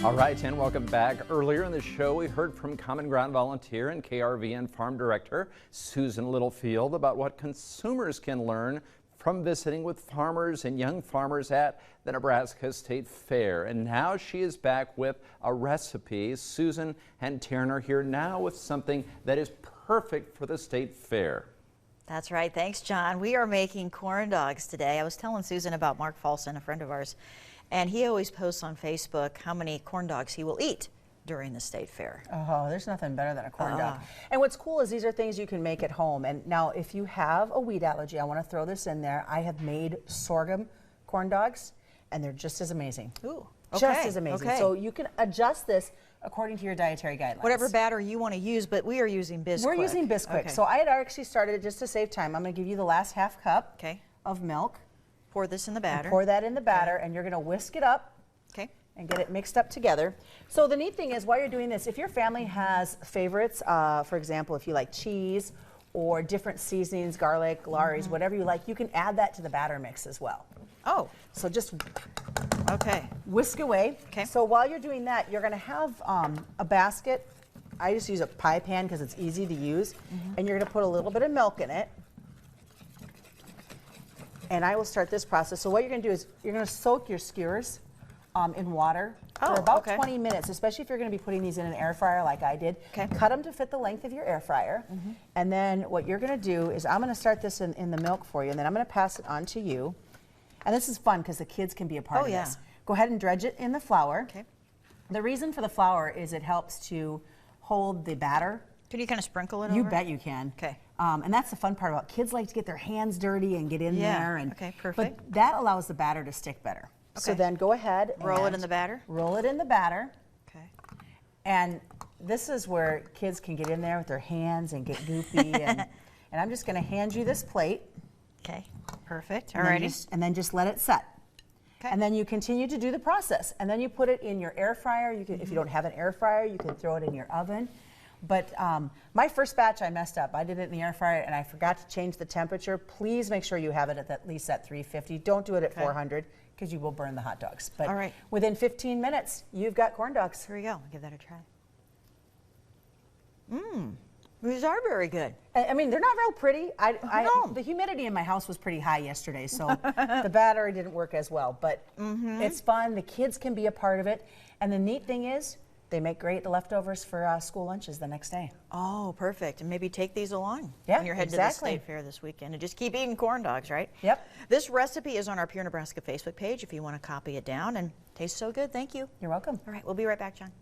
All right, and welcome back. Earlier in the show, we heard from CommonGround volunteer and KRVN farm director Susan Littlefield about what consumers can learn from visiting with farmers and young farmers at the Nebraska State Fair. And now she is back with a recipe. Susan and Taryn are here now with something that is perfect for the State Fair. That's right. Thanks, John. We are making corn dogs today. I was telling Susan about Mark Folson, a friend of ours, and he always posts on Facebook how many corn dogs he will eat during the State Fair. Oh, there's nothing better than a corn dog. And what's cool is these are things you can make at home. And now if you have a wheat allergy, I want to throw this in there. I have made sorghum corn dogs, and they're just as amazing. Ooh, okay. Just as amazing. Okay. So you can adjust this according to your dietary guidelines. Whatever batter you want to use, but we are using Bisquick. We're using Bisquick. Okay. So I had actually started, just to save time, I'm going to give you the last half cup of milk. Pour this in the batter. And pour that in the batter, and you're going to whisk it up. Okay. And get it mixed up together. So the neat thing is, while you're doing this, if your family has favorites, for example, if you like cheese or different seasonings, garlic, Laurie's, whatever you like, you can add that to the batter mix as well. Oh. So just whisk away. Okay. So while you're doing that, you're going to have a basket. I just use a pie pan because it's easy to use. And you're going to put a little bit of milk in it. And I will start this process. So what you're going to do is you're going to soak your skewers in water for about 20 minutes, especially if you're going to be putting these in an air fryer like I did. Cut them to fit the length of your air fryer. And then what you're going to do is I'm going to start this in the milk for you, and then I'm going to pass it on to you. And this is fun because the kids can be a part of this. Go ahead and dredge it in the flour. The reason for the flour is it helps to hold the batter. Can you kind of sprinkle it over? You bet you can. Okay. And that's the fun part about kids like to get their hands dirty and get in there. And, perfect. But that allows the batter to stick better. So then go ahead and roll it in the batter. Roll it in the batter. Okay. And this is where kids can get in there with their hands and get goopy. and I'm just going to hand you this plate. Okay. Perfect. All right. And then just let it set. Okay. And then you continue to do the process. And then you put it in your air fryer. You can, if you don't have an air fryer, you can throw it in your oven. But my first batch I messed up. I did it in the air fryer and I forgot to change the temperature. Please make sure you have it at least at 350. Don't do it at 400 because you will burn the hot dogs. But within 15 minutes, you've got corn dogs. Here we go. I'll give that a try. These are very good. I mean, they're not real pretty. The humidity in my house was pretty high yesterday, so the batter didn't work as well. But it's fun. The kids can be a part of it. And the neat thing is, they make great leftovers for school lunches the next day. Oh, perfect. And maybe take these along when you're heading to the State Fair this weekend. And just keep eating corn dogs, right? Yep. This recipe is on our Pure Nebraska Facebook page if you want to copy it down. And tastes so good. Thank you. You're welcome. All right, we'll be right back, John.